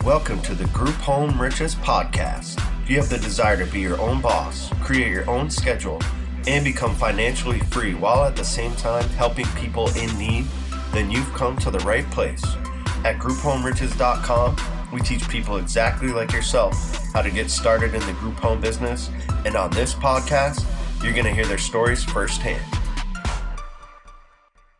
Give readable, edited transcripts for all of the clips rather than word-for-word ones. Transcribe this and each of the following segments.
Welcome to the Group Home Riches podcast. If you have the desire to be your own boss, create your own schedule, and become financially free while at the same time helping people in need, then you've come to the right place. At grouphomeriches.com, we teach people exactly like yourself how to get started in the group home business, and on this podcast, you're going to hear their stories firsthand.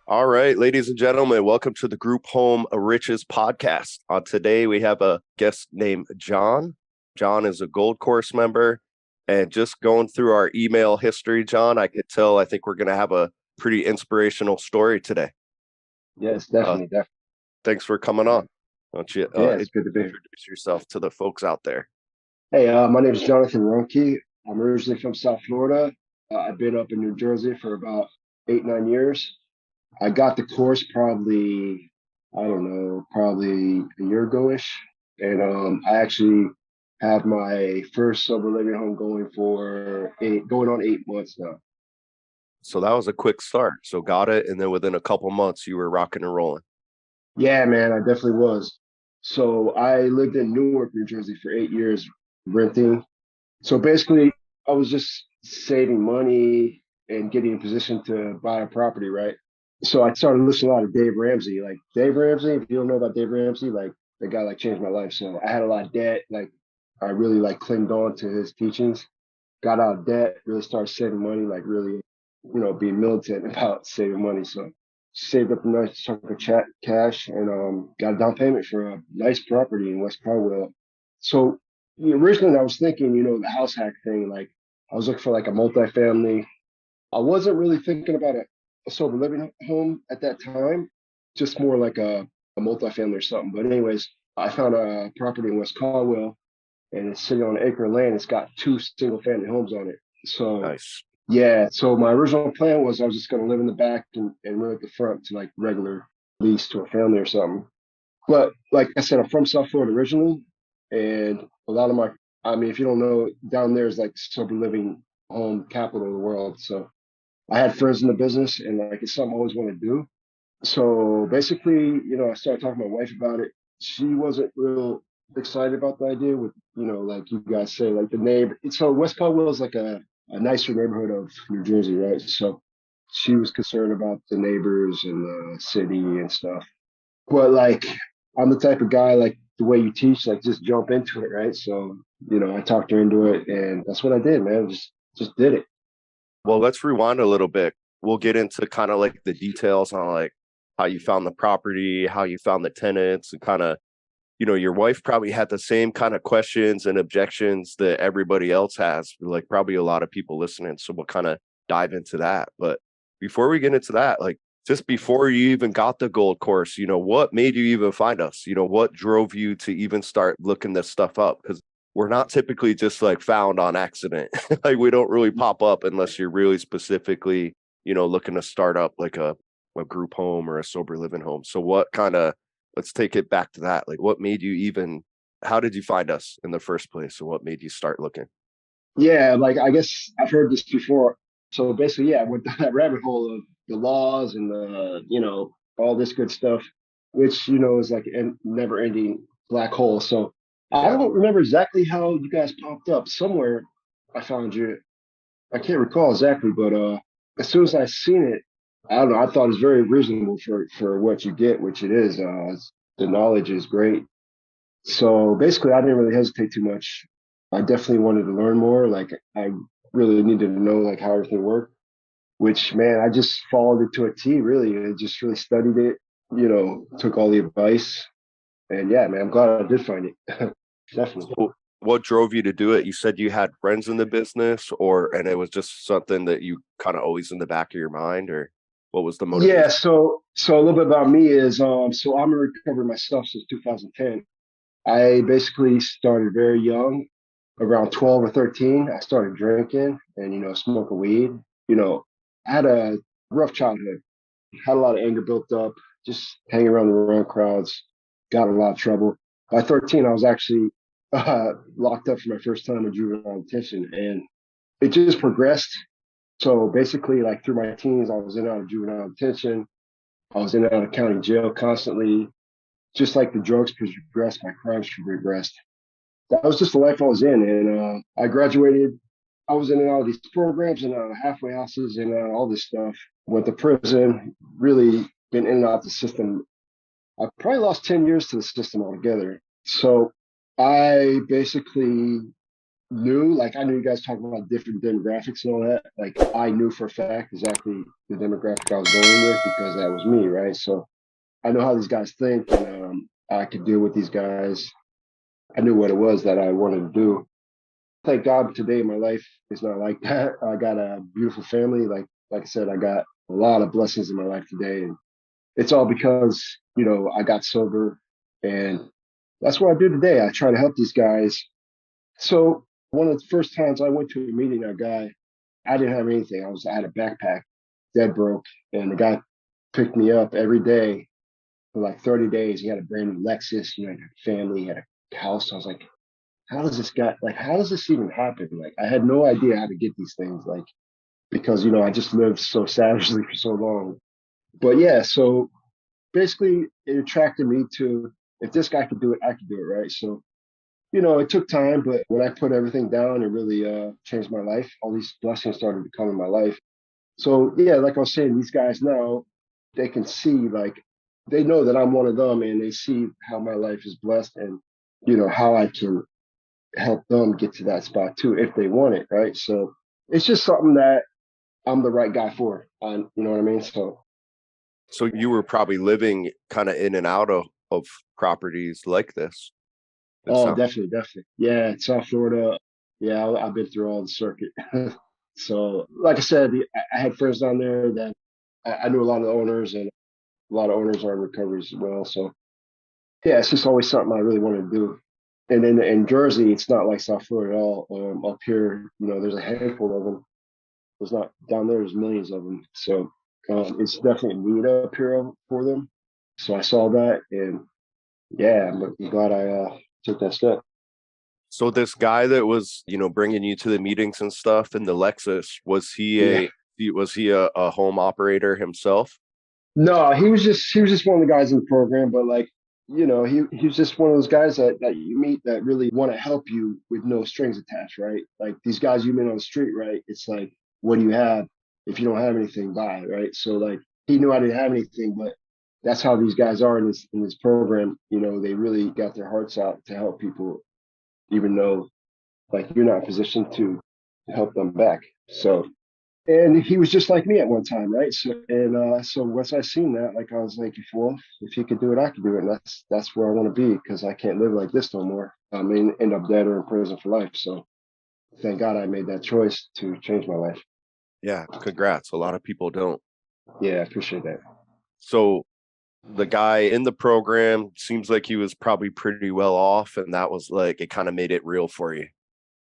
All right, ladies and gentlemen, welcome to the Group Home Riches podcast. Today, we have a guest named John. John is a Gold Course member, and just going through our email history, John, I think we're going to have a pretty inspirational story today. Yes, definitely. Thanks for coming on. Why don't you it's good to be here. Introduce yourself to the folks out there? Hey, my name is Johnathan. I'm originally from South Florida. I've been up in New Jersey for about 8-9 years. I got the course probably a year ago-ish. And I actually have my first sober living home going on 8 months now. So that was a quick start. So got it, and then within a couple months, you were rocking and rolling. Yeah, man, I definitely was. So I lived in Newark, New Jersey for 8 years renting. So basically, I was just saving money and getting in position to buy a property, right? So I started listening a lot of Dave Ramsey. Like Dave Ramsey, if you don't know about Dave Ramsey, like the guy changed my life. So I had a lot of debt. Like I really clinged on to his teachings, got out of debt, really started saving money, like really, being militant about saving money. So saved up a nice chunk of cash and got a down payment for a nice property in West Carwell. So originally I was thinking, the house hack thing, like I was looking for like a multifamily. I wasn't really thinking about a sober living home at that time, just more like a multifamily or something. But anyways, I found a property in West Caldwell, and it's sitting on an acre of land. It's got 2 single family homes on it. So Nice. Yeah, so my original plan was I was just going to live in the back and rent the front to like regular lease to a family or something. But like I said, I'm from South Florida originally, and a lot of if you don't know, down there is like sober living home capital of the world. So I had friends in the business, and like it's something I always wanted to do. So basically, I started talking to my wife about it. She wasn't real excited about the idea with, like you guys say, like the neighbor. So West Caldwell is like a nicer neighborhood of New Jersey, right? So she was concerned about the neighbors and the city and stuff. But like, I'm the type of guy, like the way you teach, like just jump into it, right? So, I talked her into it, and that's what I did, man. Just did it. Well, let's rewind a little bit. We'll get into kind of like the details on like how you found the property, how you found the tenants, and kind of, your wife probably had the same kind of questions and objections that everybody else has, like probably a lot of people listening. So we'll kind of dive into that. But before we get into that, like just before you even got the gold course, what made you even find us? What drove you to even start looking this stuff up? Because we're not typically just like found on accident. Like we don't really pop up unless you're really specifically, looking to start up like a group home or a sober living home. So let's take it back to that. Like how did you find us in the first place? And what made you start looking? Yeah, like I guess I've heard this before. So basically, yeah, I went down that rabbit hole of the laws and all this good stuff, which, is like a never ending black hole. So I don't remember exactly how you guys popped up. Somewhere I found you. I can't recall exactly, but as soon as I seen it, I don't know, I thought it was very reasonable for what you get, which it is. The knowledge is great. So basically, I didn't really hesitate too much. I definitely wanted to learn more. Like I really needed to know like how everything worked. Which, man, I just followed it to a T. Really, I just really studied it. Took all the advice, and yeah, man, I'm glad I did find it. Definitely. So what drove you to do it? You said you had friends in the business, and it was just something that you kind of always in the back of your mind, or what was the motivation? Yeah. So a little bit about me is so I'm in recovery myself since 2010. I basically started very young, around 12 or 13. I started drinking and, smoking weed. I had a rough childhood, had a lot of anger built up, just hanging around the wrong crowds, got in a lot of trouble. By 13, I was actually locked up for my first time in juvenile detention, and it just progressed. So basically, like through my teens, I was in and out of juvenile detention. I was in and out of county jail constantly. just like the drugs progressed, my crimes regressed. That was just the life I was in. And I graduated. I was in and out of these programs and halfway houses and all this stuff. Went to prison, really been in and out of the system. I probably lost 10 years to the system altogether. So I basically knew, like, I knew you guys talking about different demographics and all that. Like, I knew for a fact exactly the demographic I was going with because that was me, right? So I know how these guys think, and I could deal with these guys. I knew what it was that I wanted to do. Thank God today my life is not like that. I got a beautiful family. Like I said, I got a lot of blessings in my life today, and it's all because I got sober, and that's what I do today. I try to help these guys. So one of the first times I went to a meeting, a guy, I didn't have anything. I had a backpack, dead broke, and the guy picked me up every day for like 30 days. He had a brand new Lexus, he had a family, he had a house. I was like, how does this even happen? Like, I had no idea how to get these things, like, because, I just lived so savagely for so long. But yeah, so basically it attracted me to, if this guy could do it, I could do it, right? So, it took time, but when I put everything down, it really changed my life. All these blessings started to come in my life. So yeah, like I was saying, these guys now, they can see, like, they know that I'm one of them, and they see how my life is blessed, and how I can help them get to that spot too if they want it, right? So it's just something that I'm the right guy for. You know what I mean? So you were probably living kind of in and out of properties like this. It Oh, sounds. definitely, definitely. Yeah, South Florida. Yeah, I've been through all the circuit. So, like I said, I had friends down there that I knew a lot of the owners, and a lot of owners are in recovery as well. So, yeah, it's just always something I really wanted to do. And then in Jersey, it's not like South Florida at all. Up here, there's a handful of them. There's not down there. There's millions of them. So it's definitely a need up here for them. So I saw that, and yeah, I'm glad I took that step. So this guy that was, bringing you to the meetings and stuff in the Lexus, Yeah. was he a home operator himself? No, he was just one of the guys in the program, but like, he was just one of those guys that you meet that really want to help you with no strings attached, right? Like these guys you meet on the street, right? It's like, what do you have? If you don't have anything, buy, right? So like he knew I didn't have anything, but that's how these guys are in this program. They really got their hearts out to help people, even though like you're not in a position to help them back. So and he was just like me at one time, right? So once I seen that, like I was like, well, if he could do it, I could do it, and that's where I want to be because I can't live like this no more. I mean, end up dead or in prison for life. So thank God I made that choice to change my life. Yeah, congrats. A lot of people don't. Yeah, I appreciate that. So the guy in the program seems like he was probably pretty well off, and that was like it kind of made it real for you.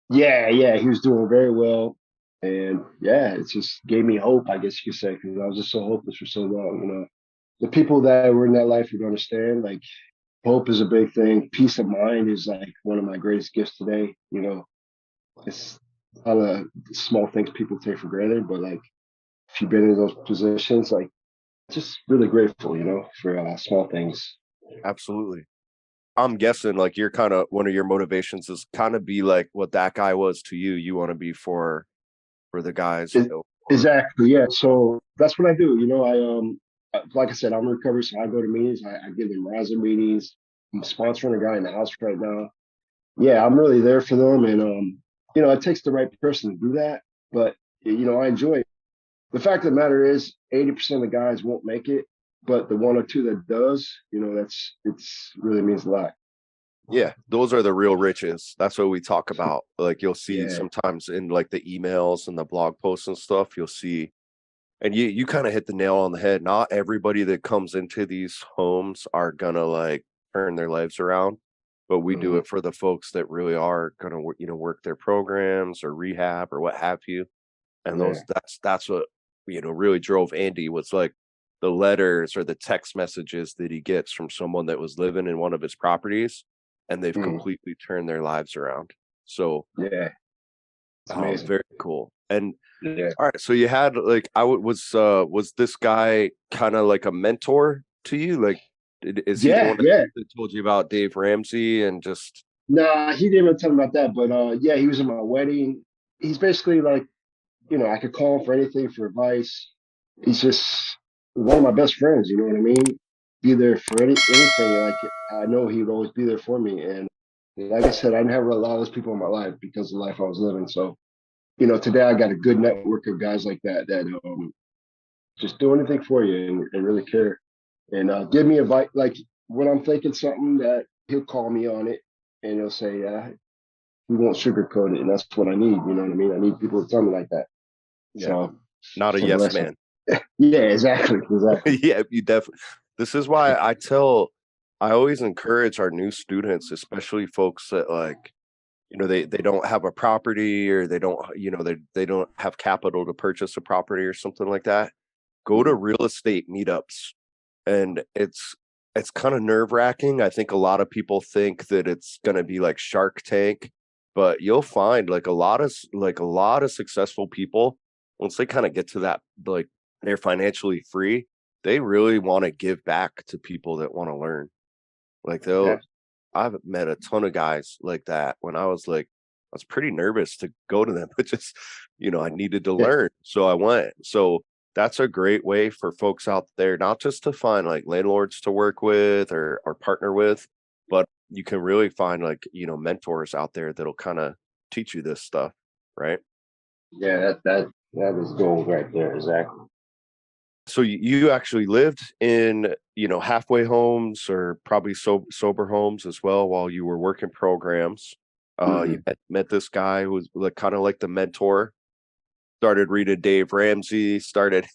Yeah, yeah, he was doing very well, and yeah, it just gave me hope, I guess you could say, because I was just so hopeless for so long. The people that were in that life would understand. Like hope is a big thing. Peace of mind is like one of my greatest gifts today. It's all the small things people take for granted, but like if you've been in those positions, like just really grateful, for small things. Absolutely. I'm guessing like you're kind of one of your motivations is kind of be like what that guy was to you. You want to be for the guys. It, exactly, yeah. So that's what I do. Like I said, I'm in recovery, so I go to meetings. I give them riser meetings. I'm sponsoring a guy in the house right now. Yeah, I'm really there for them, and it takes the right person to do that. But I enjoy it. The fact of the matter is 80% of the guys won't make it, but the one or two that does, it's really means a lot. Yeah, those are the real riches. That's what we talk about. Like you'll see Yeah. sometimes in like the emails and the blog posts and stuff, you'll see and you kind of hit the nail on the head. Not everybody that comes into these homes are gonna like turn their lives around, but we do Hmm. it for the folks that really are gonna work their programs or rehab or what have you. And Yeah. that's what really drove Andy was like the letters or the text messages that he gets from someone that was living in one of his properties and they've Hmm. completely turned their lives around. So Yeah. It's amazing. very cool. And Yeah. all right, so you had like was this guy kind of like a mentor to you? Like Is he the Yeah, one yeah. that told you about Dave Ramsey and just Nah, he didn't even tell me about that, but yeah, he was in my wedding. He's basically like, I could call him for anything for advice. He's just one of my best friends, you know what I mean? Be there for anything. Like I know he would always be there for me. And like I said, I didn't have a lot of those people in my life because of the life I was living. So, today I got a good network of guys like that just do anything for you and really care. And give me advice like when I'm thinking something that he'll call me on it and he'll say, we won't sugarcoat it, and that's what I need. You know what I mean? I need people to tell me like that. yeah, So, not a so the yes rest man? yeah, exactly, exactly. Yeah, you definitely. This is why I always encourage our new students, especially folks that they don't have a property or they don't, they don't have capital to purchase a property or something like that. Go to Mhm. real estate meetups, and it's kind of nerve-wracking. I think a lot of people think that it's going to be like Shark Tank, but you'll find like a lot of successful people, once they kind of get to that, like, they're financially free, they really want to give back to people that want to learn. Like Yeah, I've met a ton of guys like that when I was pretty nervous to go to them, but just, I needed to yeah, learn. So I went. So that's a great way for folks out there, not just to find like landlords to work with or partner with, but you can really find like, mentors out there that'll kind of teach you this stuff. Right. yeah. That is gold right there. Exactly. So you actually lived in, halfway homes or probably sober homes as well while you were working programs. You Hmm. met this guy who was like kind of like the mentor. Started reading Dave Ramsey. Started,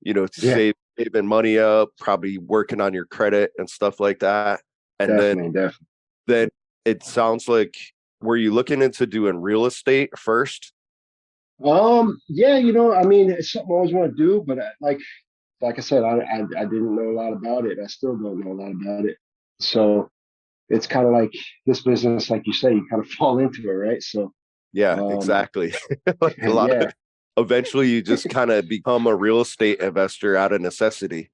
Yeah, saving money up. Probably working on your credit and stuff like that. And definitely, definitely. then it sounds like, were you looking into doing real estate first? Yeah, I mean, it's something I always want to do, but like I said, I didn't know a lot about it. I still don't know a lot about it. So it's kind of like this business, like you say, you kind of fall into it, right? So, Yeah, um, exactly. Like a lot of yeah, eventually you just kind of become a real estate investor out of necessity.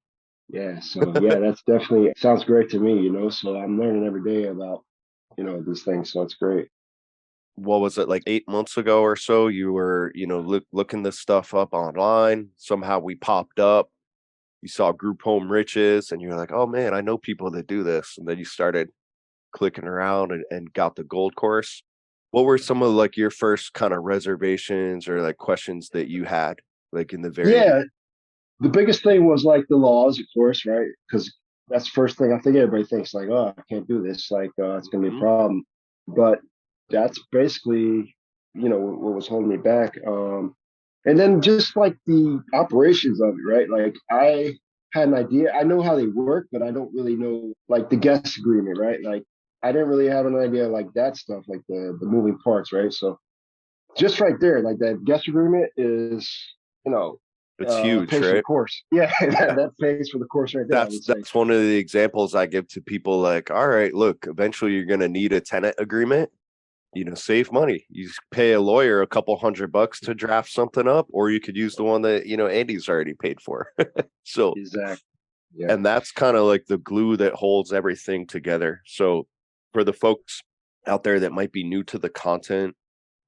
yeah. So yeah, that's definitely sounds great to me. So I'm learning every day about these things. So it's great. What was it, like 8 months ago or so? You were, looking this stuff up online. Somehow we popped up. You saw group home riches and you're like, oh man, I know people that do this. And then you started clicking around and got the gold course. What were some of like your first kind of reservations or like questions that you had like in the very Yeah, the biggest thing was like the laws, of course, right? Because that's the first thing I think everybody thinks like, oh, I can't do this. Like, it's gonna be a Mhm. problem. But that's basically, what was holding me back. And then just like the operations of it, right? Like I had an idea. I know how they work, but I don't really know like the guest agreement, right? Like I didn't really have an idea like that stuff, like the moving parts, right? So just right there, like that guest agreement is, you know, It's huge, pays for the right? course. Yeah, that pays for the course right there, I That's would say. that's one of the examples I give to people like, all right, look, eventually you're gonna need a tenant agreement. Save money. You pay a lawyer a couple $100 to draft something up, or you could use the one that, Andy's already paid for. So, Exactly. Yeah. and that's kind of like the glue that holds everything together. So for the folks out there that might be new to the content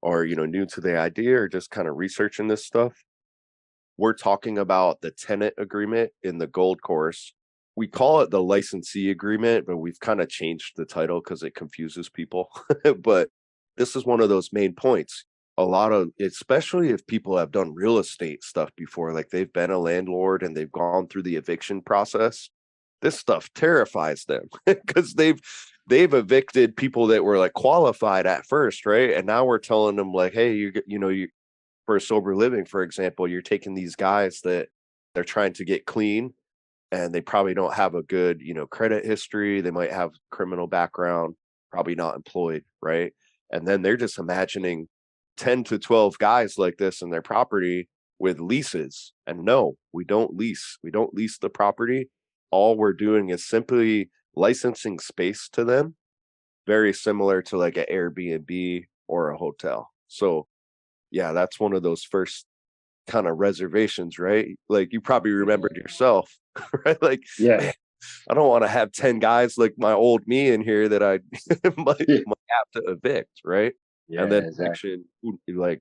or, new to the idea or just kind of researching this stuff, we're talking about the tenant agreement in the gold course. We call it the licensee agreement, but we've kind of changed the title because it confuses people. But this is one of those main points. A lot of, especially if people have done real estate stuff before, like they've been a landlord and they've gone through the eviction process, this stuff terrifies them because they've evicted people that were like qualified at first, right? And now we're telling them like, hey, you for sober living, for example, you're taking these guys that they're trying to get clean and they probably don't have a good, credit history. They might have criminal background, probably not employed, right? And then they're just imagining 10 to 12 guys like this in their property with leases. And no, we don't lease. We don't lease the property. All we're doing is simply licensing space to them, very similar to like an Airbnb or a hotel. So yeah, that's one of those first kind of reservations, right? Like you probably remembered yourself, right? Like, Yeah. man, I don't want to have 10 guys like my old me in here that I might have to evict, right? And Yeah, then exactly. eviction, like,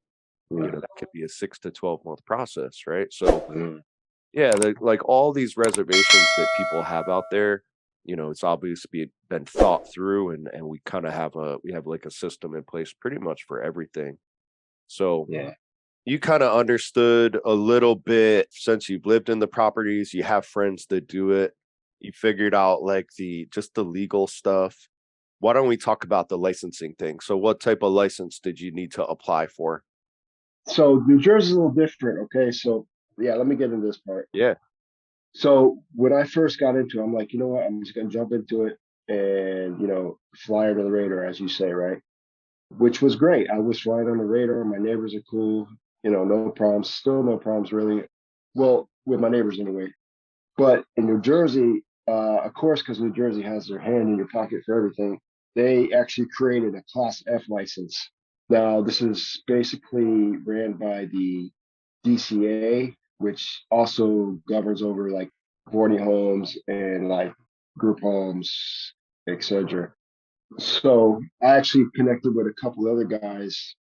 Yeah. that could be a 6 to 12 month process, right? So Mm. yeah, like all these reservations that people have out there, it's obviously been thought through, and we kind of have like a system in place pretty much for everything. So Yeah. you kind of understood a little bit since you've lived in the properties, you have friends that do it. You figured out like the legal stuff. Why don't we talk about the licensing thing? So what type of license did you need to apply for? So New Jersey's a little different. Okay. So yeah, let me get into this part. Yeah. So when I first got into it, I'm like, you know what? I'm just gonna jump into it and fly under the radar, as you say, right? Which was great. I was flying on the radar. My neighbors are cool. No problems. Still no problems really. Well, with my neighbors anyway. But in New Jersey, of course, because New Jersey has their hand in your pocket for everything, they actually created a Class F license. Now, this is basically ran by the DCA, which also governs over like boarding homes and like group homes, etc. So I actually connected with a couple other guys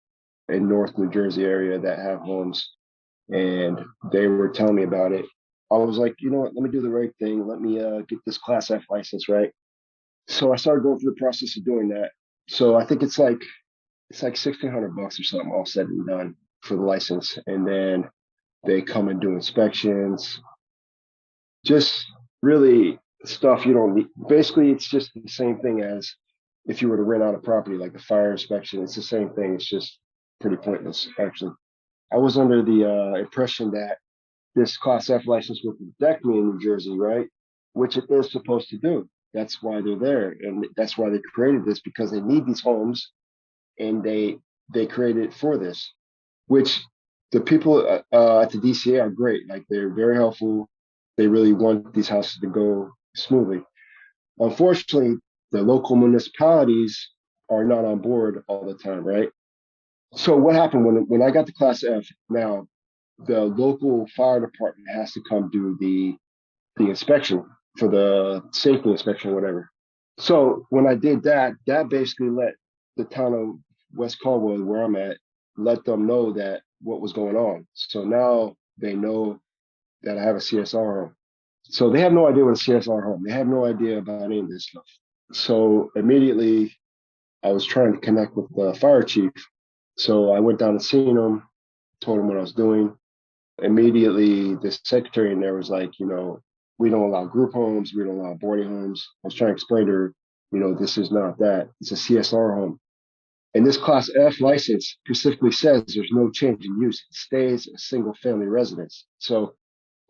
in North New Jersey area that have homes, and they were telling me about it. I was like, you know what? Let me do the right thing. Let me get this Class F license, right? So I started going through the process of doing that. So I think it's like $1,600 or something, all said and done for the license, and then they come and do inspections. Just really stuff you don't need. Basically, it's just the same thing as if you were to rent out a property, like the fire inspection. It's the same thing. It's just pretty pointless, actually. I was under the impression that this Class F license would protect me in New Jersey, right? Which it is supposed to do. That's why they're there, and that's why they created this, because they need these homes, and they created it for this. Which the people at the DCA are great. Like they're very helpful. They really want these houses to go smoothly. Unfortunately, the local municipalities are not on board all the time, right? So what happened when I got the Class F? Now the local fire department has to come do the inspection for the safety inspection, or whatever. So when I did that, that basically let the town of West Caldwell, where I'm at, let them know that what was going on. So now they know that I have a CSR home. So they have no idea what a CSR home. They have no idea about any of this stuff. So immediately I was trying to connect with the fire chief. So I went down and seen him, told him what I was doing. Immediately the secretary in there was like, we don't allow group homes, we don't allow boarding homes. I was trying to explain to her, this is not that. It's a CSR home. And this Class F license specifically says there's no change in use. It stays a single family residence. So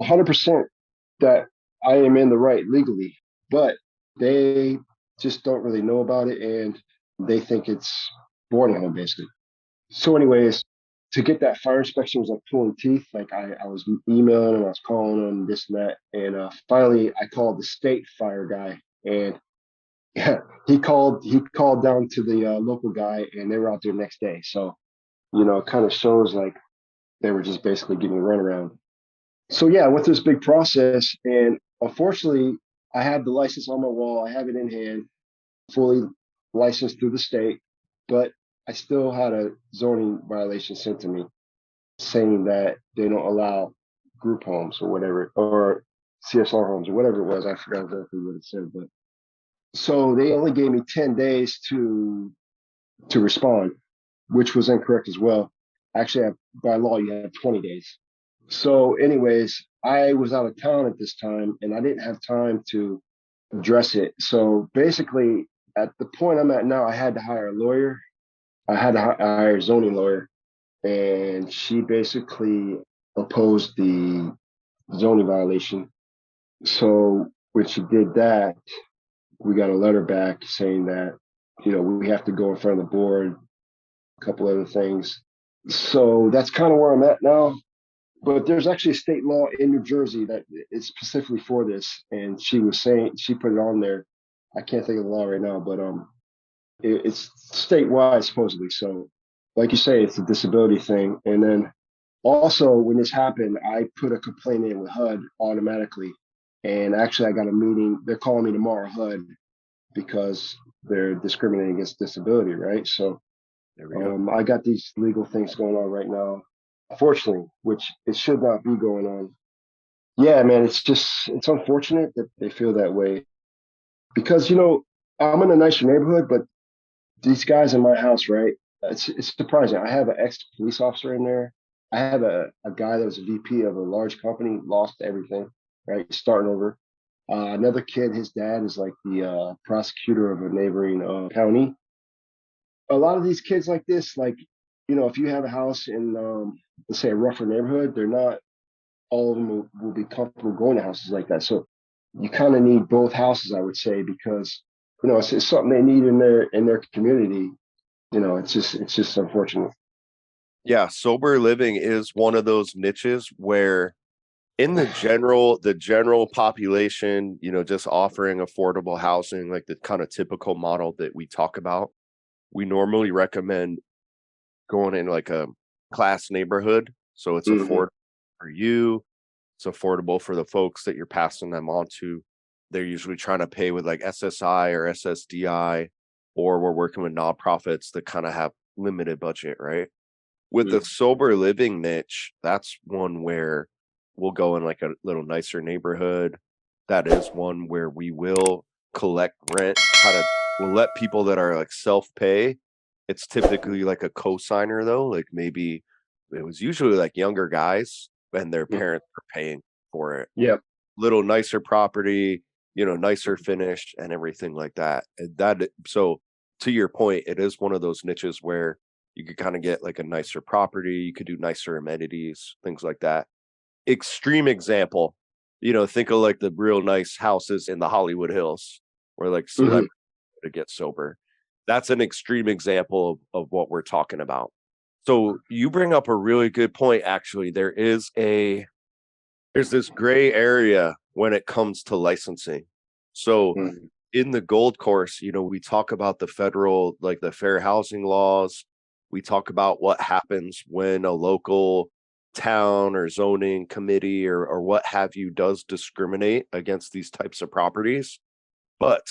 100% that I am in the right legally, but they just don't really know about it, and they think it's boarding home basically. So, anyways, to get that fire inspection was like pulling teeth. Like I was emailing and I was calling them this and that, and finally I called the state fire guy, and yeah, he called down to the local guy, and they were out there next day. So it kind of shows like they were just basically getting a runaround. So yeah, I went through this big process, and unfortunately, I have the license on my wall. I have it in hand, fully licensed through the state, but I still had a zoning violation sent to me saying that they don't allow group homes or whatever, or CSR homes or whatever it was. I forgot exactly what it said, but so they only gave me 10 days to respond, which was incorrect as well. Actually, by law, you have 20 days. So, anyways, I was out of town at this time, and I didn't have time to address it. So basically, at the point I'm at now, I had to hire a lawyer. I had to hire a zoning lawyer, and she basically opposed the zoning violation. So when she did that, we got a letter back saying that, we have to go in front of the board, a couple other things. So that's kind of where I'm at now. But there's actually a state law in New Jersey that is specifically for this. And she was saying, she put it on there. I can't think of the law right now, but it's statewide supposedly. So, like you say, it's a disability thing. And then also, when this happened, I put a complaint in with HUD automatically. And actually, I got a meeting. They're calling me tomorrow, HUD, because they're discriminating against disability, right? So There we go. I got these legal things going on right now, unfortunately, which it should not be going on. Yeah, man, it's unfortunate that they feel that way because I'm in a nicer neighborhood, but these guys in my house, right? It's surprising. I have an ex police officer in there. I have a guy that was a VP of a large company, lost everything, right? Starting over. Another kid, his dad is like the prosecutor of a neighboring county. A lot of these kids like this, like, if you have a house in, let's say, a rougher neighborhood, they're not all of them will be comfortable going to houses like that. So you kind of need both houses, I would say, because it's something they need in their community. It's just unfortunate. Yeah, sober living is one of those niches where in the general population, just offering affordable housing, like the kind of typical model that we talk about, we normally recommend going in like a class neighborhood. So it's Hmm. affordable for you, it's affordable for the folks that you're passing them on to. They're usually trying to pay with like SSI or SSDI, or we're working with nonprofits that kind of have limited budget, right? With the sober living niche, that's one where we'll go in like a little nicer neighborhood. That is one where we will collect rent, kind of we'll let people that are like self-pay. It's typically like a co-signer though, like maybe it was usually like younger guys and their parents are paying for it. Yep. Little nicer property, nicer finish and everything like that. And so to your point, it is one of those niches where you could kind of get like a nicer property, you could do nicer amenities, things like that. Extreme example, think of like the real nice houses in the Hollywood Hills where like Hmm. celebrities to get sober. That's an extreme example of what we're talking about. So you bring up a really good point, actually. There's this gray area when it comes to licensing. So Hmm. in the gold course, we talk about the federal, like the fair housing laws. We talk about what happens when a local town or zoning committee or what have you does discriminate against these types of properties. But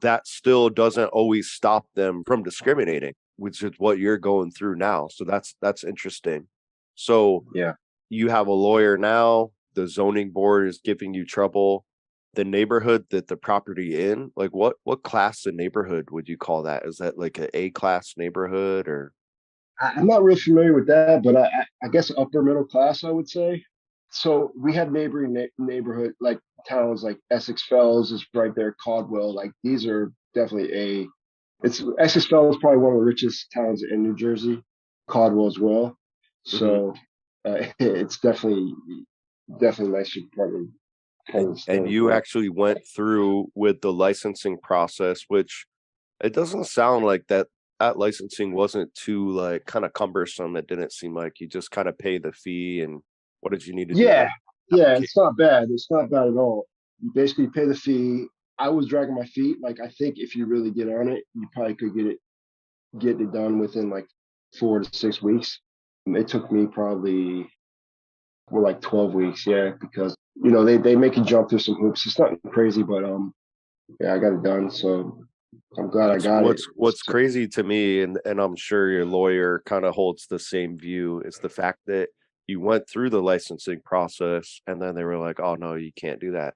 that still doesn't always stop them from discriminating, which is what you're going through now. So that's interesting. So Yeah. you have a lawyer now, the zoning board is giving you trouble. The neighborhood that the property in, like what class of neighborhood would you call that? Is that like an A class neighborhood or I'm not real familiar with that, but I guess upper middle class, I would say. So we have neighboring neighborhood like towns like Essex Fells is right there, Caldwell. Like these are definitely it's Essex Fells is probably one of the richest towns in New Jersey, Caldwell as well. Mhm. So it's definitely a nicer part of and the and state. you Yeah. actually went through with the licensing process, which it doesn't sound like that licensing wasn't too like kind of cumbersome. It didn't seem like you just kind of pay the fee and what did you need to do Yeah, like yeah, application? it's not bad. It's not bad at all. You basically pay the fee. I was dragging my feet. Like I think if you really get on it, you probably could get it done within like 4 to 6 weeks. It took me probably more like 12 weeks, yeah, because they make you jump through some hoops. It's nothing crazy, but yeah, I got it done. So I'm glad I What's got it. what's what's crazy to me, and I'm sure your lawyer kind of holds the same view, is the fact that you went through the licensing process and then they were like, "Oh no, you can't do that."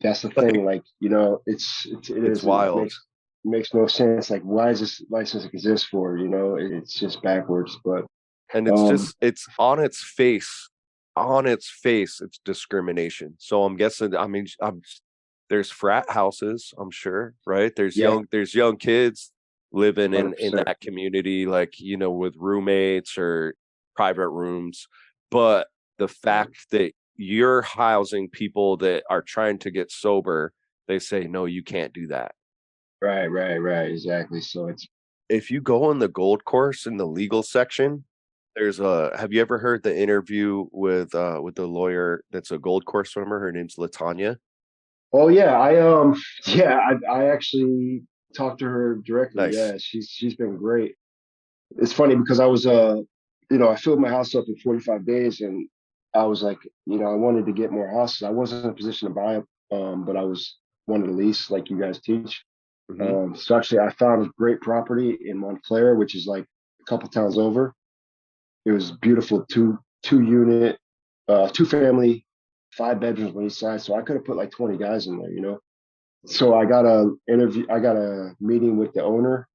That's the Like thing. Like it it's isn't. It wild. makes no sense. Like why does this license exist for? It's just backwards. But And it's um, just it's on its face, it's discrimination. So I'm guessing, I mean, there's frat houses, I'm sure, right? yep, There's young kids living hundred in percent. that community, like, with roommates or private rooms. But the fact that you're housing people that are trying to get sober, they say, no, you can't do that. Right, exactly. So it's If you go on the gold course in the legal section, have you ever heard the interview with the lawyer that's a gold course member? Her name's Latanya. oh yeah, yeah, I actually talked to her directly. Nice. Yeah, she's been great. It's funny because I was I filled my house up in 45 days and I was like, I wanted to get more houses. I wasn't in a position to buy them, but I was wanted to lease, like you guys teach. Hmm. So actually, I found a great property in Montclair, which is like a couple towns over. It was beautiful, two unit, two family, 5 bedrooms on each side. So I could have put like 20 guys in there. So I got a interview. I got a meeting with the owner,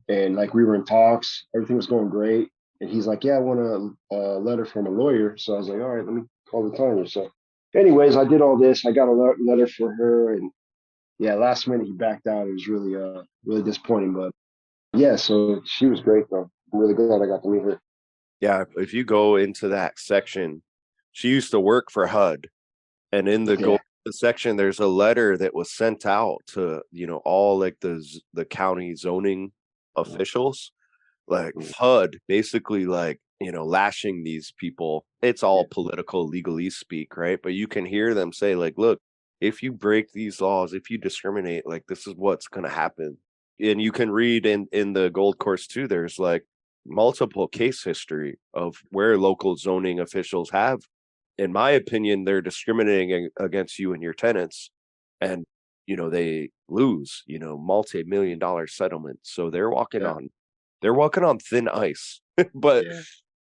and like we were in talks. Everything was going great, and he's like, "Yeah, I want a letter from a lawyer." So I was like, "All right, let me call the Tanya." So, anyways, I did all this. I got a letter for her, and yeah, last minute he backed out. It was really disappointing, but yeah. So she was great though. I'm really glad I got to meet her. Yeah, if you go into that section, she used to work for HUD, and in the Yeah. gold section, there's a letter that was sent out to all like the county zoning officials, like HUD, basically like lashing these people. It's all political legalese speak, right? But you can hear them say like, look, if you break these laws, if you discriminate, like this is what's going to happen. And you can read in the gold course too, there's like multiple case history of where local zoning officials have, in my opinion, they're discriminating against you and your tenants, and they lose multi-million dollar settlements. So Yeah. they're walking on thin ice. But Yeah.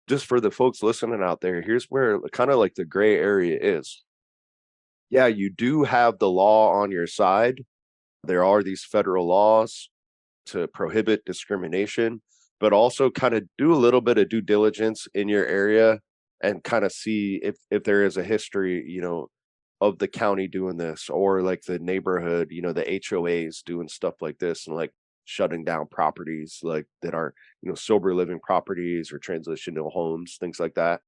just for the folks listening out there, here's where kind of like the gray area is. Yeah, you do have the law on your side. There are these federal laws to prohibit discrimination, but also kind of do a little bit of due diligence in your area and kind of see if there is a history, of the county doing this, or like the neighborhood, the HOAs doing stuff like this, and like shutting down properties like that are, sober living properties or transitional homes, things like that.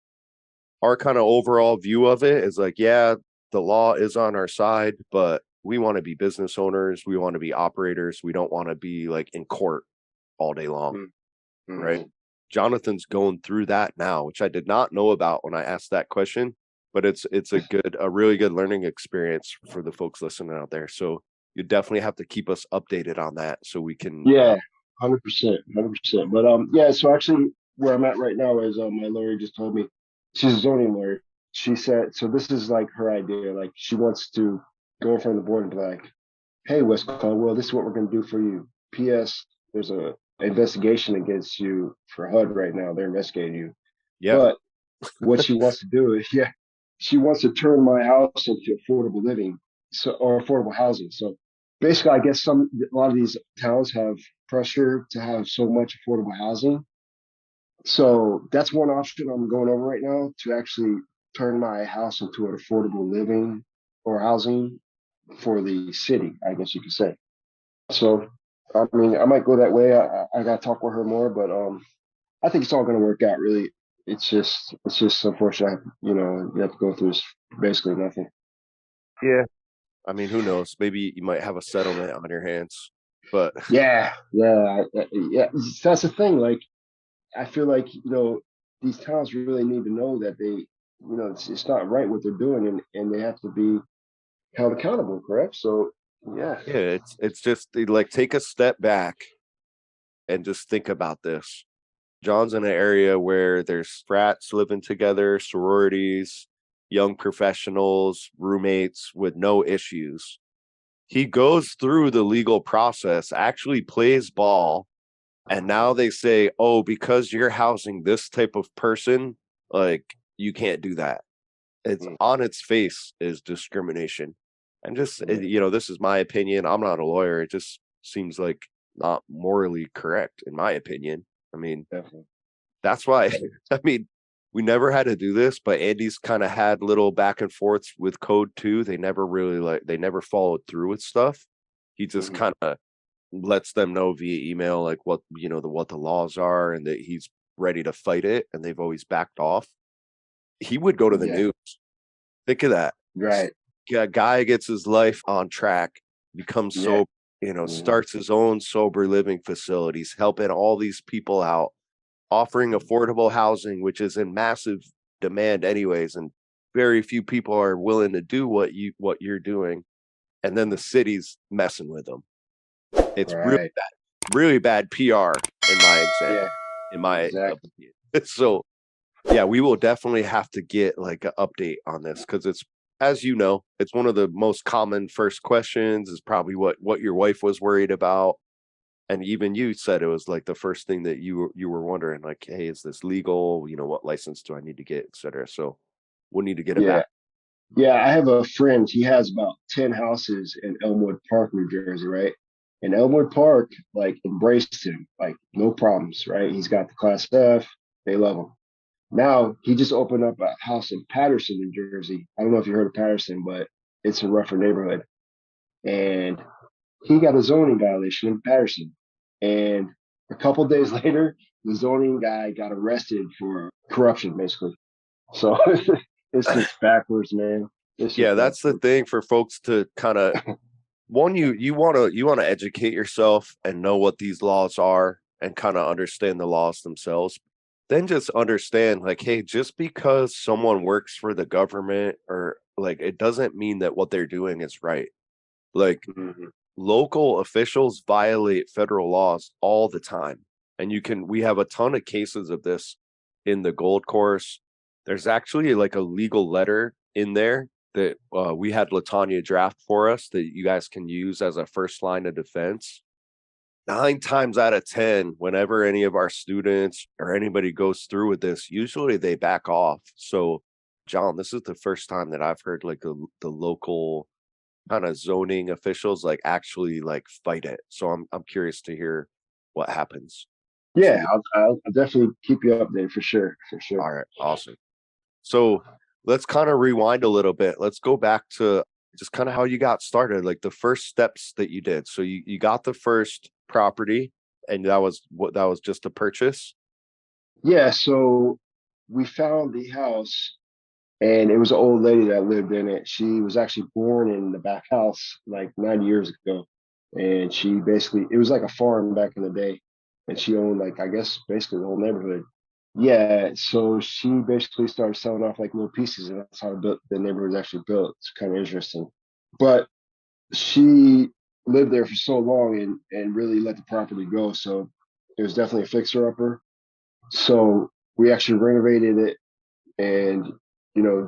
Our kind of overall view of it is like, yeah, the law is on our side, but we want to be business owners. We want to be operators. We don't want to be like in court all day long, right? Mm-hmm. Johnathan's going through that now, which I did not know about when I asked that question, but it's a really good learning experience for the folks listening out there. So you definitely have to keep us updated on that so we can Yeah, 100%, 100%. But yeah. So actually, where I'm at right now is my lawyer just told me, she's a zoning lawyer. She said, so this is like her idea. Like she wants to go in front of the board and be like, "Hey, West Caldwell, this is what we're going to do for you. P.S. There's a investigation against you for HUD right now. They're investigating you. yeah. But what she wants to do is, yeah, she wants to turn my house into affordable living, so or affordable housing. So basically, I guess a lot of these towns have pressure to have so much affordable housing. So that's one option I'm going over right now, to actually turn my house into an affordable living or housing for the city, I guess you could say. So I mean, I might go that way. I got to talk with her more, but I think it's all going to work out. Really, it's just unfortunate. You have to go through this basically nothing. Yeah. I mean, who knows? Maybe you might have a settlement on your hands, but Yeah, yeah, yeah. That's the thing. Like, I feel like these towns really need to know that it's not right what they're doing, and they have to be held accountable. Correct? So yeah, yeah, it's just like take a step back and just think about this. John's in an area where there's frats living together, sororities, young professionals, roommates with no issues. He goes through the legal process, actually plays ball, and now they say, "Oh, because you're housing this type of person, like you can't do that." It's mm, on its face is discrimination. And just yeah, this is my opinion. I'm not a lawyer. It just seems like not morally correct in my opinion. I mean, definitely. that's why I mean, we never had to do this, but Andy's kind of had little back and forths with code too. They never really they never followed through with stuff. He just Hmm. kind of lets them know via email like what what the laws are and that he's ready to fight it, and they've always backed off. He would go to the Yeah, news. Think of that. right. A guy gets his life on track, becomes Yeah. sober, Hmm. starts his own sober living facilities, helping all these people out, offering affordable housing, which is in massive demand anyways, and very few people are willing to do what you're doing. And then the city's messing with them. It's Right. really bad PR in my example, Yeah. in my Exactly. opinion. So Yeah, we will definitely have to get like an update on this because it's, as you know, it's one of the most common first questions is probably what your wife was worried about. And even you said it was like the first thing that you were wondering, like, hey, is this legal? What license do I need to get, et cetera. So we'll need to get it Yeah. back. Yeah, I have a friend. He has about 10 houses in Elmwood Park, New Jersey, right? And Elmwood Park, like, embraced him, like, no problems, right? He's got the Class F. They love him. Now, he just opened up a house in Patterson, New Jersey. I don't know if you heard of Patterson, but it's a rougher neighborhood. And he got a zoning violation in Patterson. And a couple days later, the zoning guy got arrested for corruption, basically. So it's just backwards, man. It's Yeah, just that's the backwards. thing for folks to kind of one, you want to educate yourself and know what these laws are and kind of understand the laws themselves. Then just understand like, hey, just because someone works for the government or like it doesn't mean that what they're doing is right. Like Mhm. local officials violate federal laws all the time. And we have a ton of cases of this in the gold course. There's actually like a legal letter in there that we had Latanya draft for us that you guys can use as a first line of defense. 9 times out of 10, whenever any of our students or anybody goes through with this, usually they back off. So, John, this is the first time that I've heard like the local kind of zoning officials like actually like fight it. So I'm curious to hear what happens. So Yeah, I'll definitely keep you updated for sure, for sure. all right, awesome. So let's kind of rewind a little bit. Let's go back to just kind of how you got started, like the first steps that you did. So you got the first property and that was just a purchase. Yeah, so we found the house, and it was an old lady that lived in it. She was actually born in the back house like 90 years ago. And she basically, it was like a farm back in the day. And she owned, like, I guess, basically the whole neighborhood. Yeah, so she basically started selling off like little pieces, and that's how the neighborhood was actually built. It's kind of interesting. But she lived there for so long and really let the property go. So it was definitely a fixer upper. So we actually renovated it and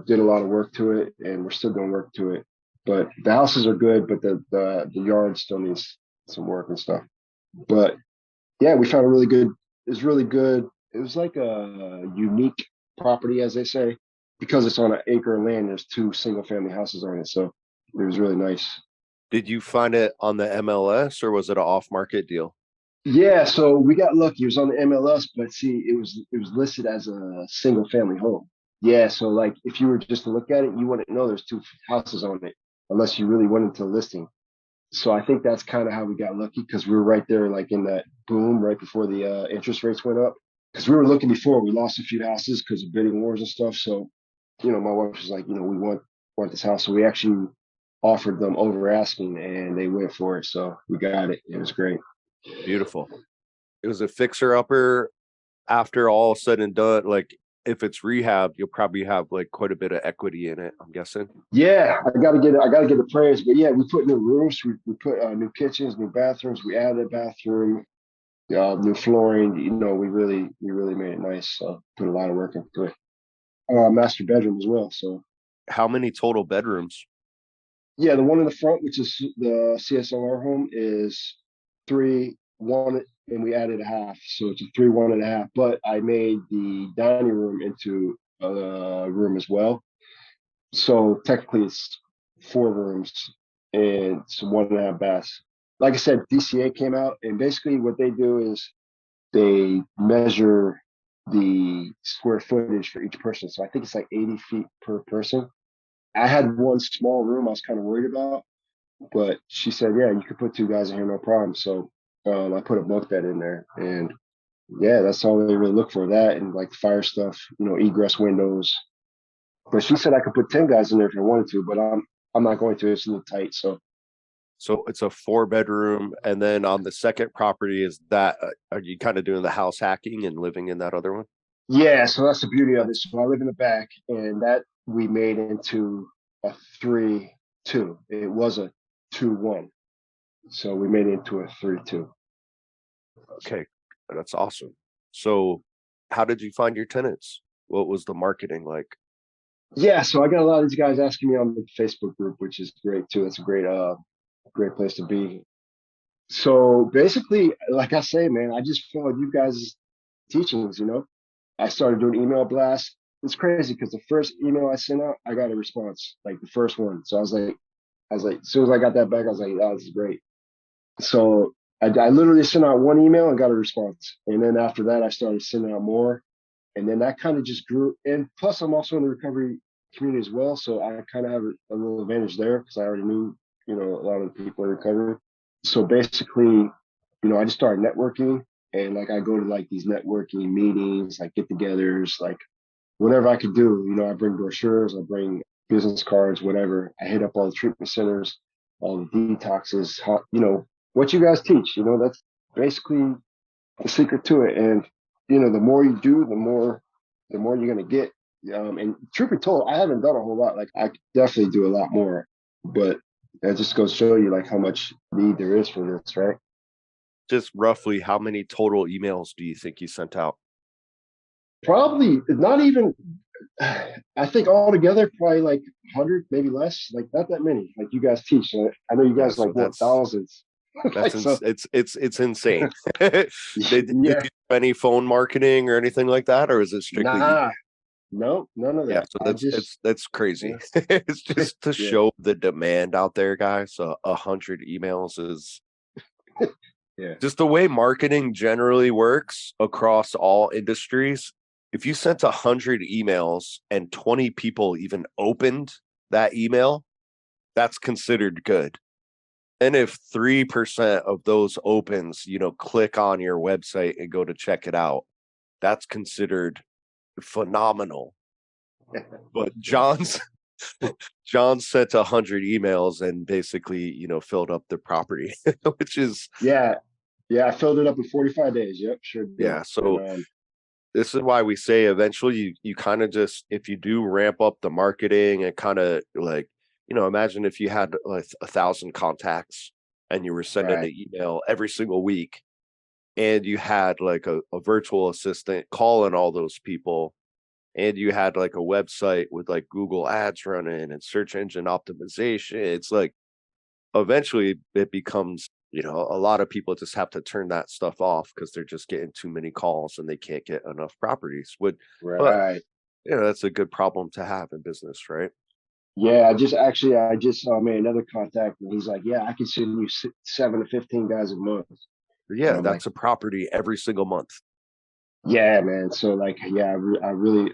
did a lot of work to it, and we're still doing work to it. But the houses are good, but the yard still needs some work and stuff. But yeah, we found a really good. It's really good. It was like a unique property, as they say, because it's on an acre of land. There's two single family houses on it, so it was really nice. Did you find it on the MLS or was it an off market deal? Yeah, so we got lucky. It was on the MLS, but see, it was listed as a single family home. Yeah, so like if you were just to look at it, you wouldn't know there's two houses on it unless you really went into the listing. So I think that's kind of how we got lucky because we were right there, like in that boom right before the interest rates went up. Because we were looking before, we lost a few houses because of bidding wars and stuff. So my wife was like, we want this house, so we actually offered them over asking, and they went for it. So we got it. It was great. Beautiful. It was a fixer upper after all said and done, like if it's rehab, you'll probably have like quite a bit of equity in it, I'm guessing. Yeah, I gotta get the praise. But yeah, we put new roofs, we put new kitchens, new bathrooms, we added a bathroom, new flooring. We really made it nice. So put a lot of work into it. Master bedroom as well. So How many total bedrooms? yeah, the one in the front, which is the CSLR home, is three one, and we added a half, so it's a three one and a half. But I made the dining room into a room as well. So technically, it's four rooms and it's one and a half baths. Like I said, DCA came out, and basically what they do is they measure the square footage for each person. So I think it's like 80 feet per person. I had one small room I was kind of worried about, but she said, yeah, you could put two guys in here, no problem. So I put a bunk bed in there, and yeah, that's all they really look for. That and like fire stuff, egress windows, but she said I could put 10 guys in there if I wanted to, but I'm not going to. It's a little tight. So So it's a 4 bedroom, and then on the second property, is that are you kind of doing the house hacking and living in that other one? yeah, so that's the beauty of it. So I live in the back, and that we made into a 3-2. It was a 2-1. So we made it into a 3-2. Okay, that's awesome. So how did you find your tenants? What was the marketing like? Yeah, so I got a lot of these guys asking me on the Facebook group, which is great too. It's a great place to be. So basically, like I say, man, I just followed you guys' teachings, you know. I started doing email blasts. It's crazy because the first email I sent out, I got a response, like the first one. So I was like, as soon as I got that back, I was like, oh, this is great. So I literally sent out one email and got a response. And then after that, I started sending out more. And then that kind of just grew. And plus, I'm also in the recovery community as well. So I kind of have a little advantage there because I already knew, a lot of the people in recovery. So basically, I just started networking and like I go to like these networking meetings, like get togethers, like whatever I could do. I bring brochures, I bring business cards, whatever. I hit up all the treatment centers, all the detoxes, what you guys teach, that's basically the secret to it. And the more you do, the more you're gonna get. And truth be told, I haven't done a whole lot. Like I could definitely do a lot more, but that just goes to show you like how much need there is for this, right? Just roughly, how many total emails do you think you sent out? Probably not even. I think altogether, probably like 100, maybe less. Like not that many. Like you guys teach. I know you Yeah, guys so like what thousands. Like so, it's insane. Did yeah. you do any phone marketing or anything like that, or is it strictly Nah, email? no, none of Yeah, that. so I just, that's crazy. yeah, It's just to yeah, show the demand out there, guys. So 100 emails is yeah. just the way marketing generally works across all industries. If you sent 100 emails and 20 people even opened that email, that's considered good. And if 3% of those opens, click on your website and go to check it out, that's considered phenomenal. But John sent 100 emails and basically, filled up the property, which is, Yeah, yeah, I filled it up in 45 days. Yep, sure did. yeah. And So this is why we say eventually you kind of just, if you do ramp up the marketing and kind of like, imagine if you had like 1,000 contacts and you were sending right. an email every single week and you had like a virtual assistant calling all those people and you had like a website with like Google ads running and search engine optimization. It's like eventually it becomes, a lot of people just have to turn that stuff off because they're just getting too many calls and they can't get enough properties. But Right. that's a good problem to have in business, right? Yeah, I just made another contact, and he's like, "Yeah, I can send you 7 to 15 guys a month." And Yeah, I'm like, that's a property every single month. "Yeah, man." So like, yeah, I really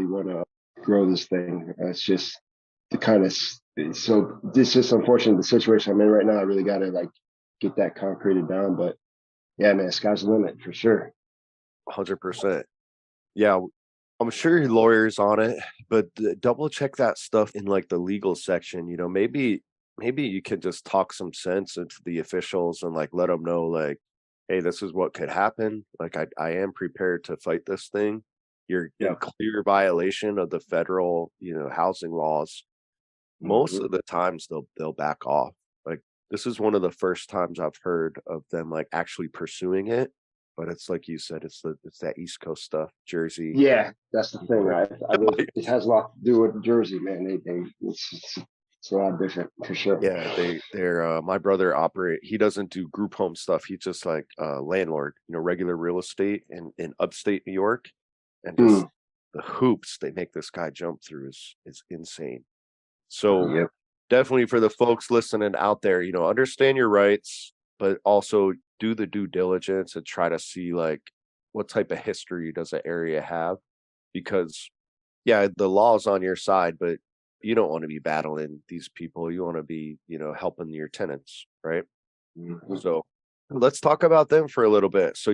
want to grow this thing. It's just the kind of so this is unfortunate the situation I'm in right now. I really got to like get that concreted down, but yeah, man, sky's the limit for sure. 100%. Yeah, I'm sure your lawyer's on it, but double check that stuff in like the legal section. Maybe you can just talk some sense into the officials and like let them know like, hey, this is what could happen. Like I am prepared to fight this thing. You're in Yeah. clear violation of the federal, housing laws. Most Mhm. of the times they'll back off. Like this is one of the first times I've heard of them like actually pursuing it. But it's like you said, it's that East Coast stuff, Jersey, Yeah, that's the New thing. York. I really, it has a lot to do with Jersey, man. It's a lot different for sure. Yeah, they're my brother he doesn't do group home stuff. He's just like landlord, regular real estate in upstate New York. And Hmm. just the hoops they make this guy jump through is insane. So Yep. definitely for the folks listening out there, understand your rights, but also do the due diligence and try to see like what type of history does an area have. Because yeah, the law's on your side, but you don't want to be battling these people. You want to be, helping your tenants, right? Mhm. So let's talk about them for a little bit. So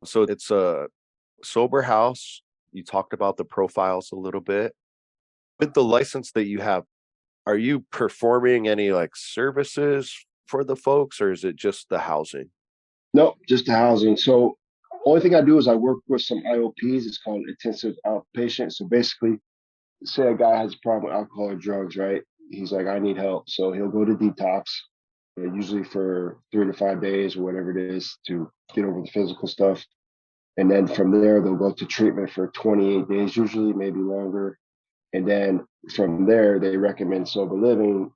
so it's a sober house. You talked about the profiles a little bit. With the license that you have, are you performing any like services for the folks or is it just the housing? Nope, just the housing. So only thing I do is I work with some IOPs. It's called intensive outpatient. So basically, say a guy has a problem with alcohol or drugs, right? He's like, I need help. So he'll go to detox, usually for 3 to 5 days or whatever it is to get over the physical stuff. And then from there, they'll go to treatment for 28 days, usually, maybe longer. And then from there, they recommend sober living.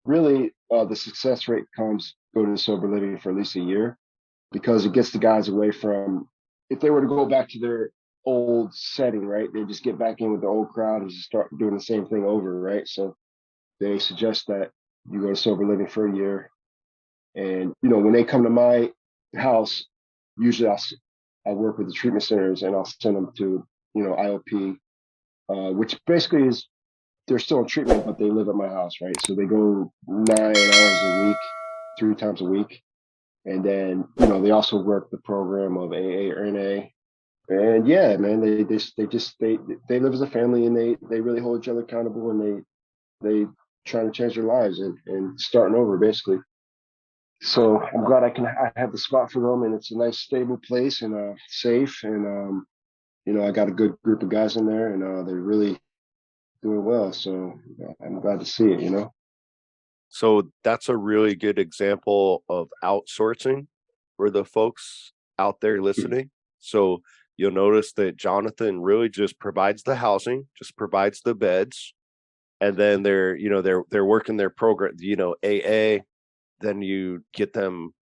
Really, the success rate comes go to sober living for at least a year because it gets the guys away from, if they were to go back to their old setting, right, they just get back in with the old crowd and just start doing the same thing over, right? So they suggest that you go to sober living for a year. And, when they come to my house, usually I work with the treatment centers and I'll send them to, IOP, which basically is they're still in treatment, but they live at my house, right? So they go 9 hours a week, 3 times a week. And then, they also work the program of AA or NA. And yeah, man, they live as a family and they really hold each other accountable and they try to change their lives and starting over basically. So I'm glad I have the spot for them and it's a nice stable place and safe and I got a good group of guys in there and they're really doing well. So I'm glad to see it. So that's a really good example of outsourcing for the folks out there listening. So you'll notice that Johnathan really just provides the housing, just provides the beds, and then they're working their program, AA, then you get them,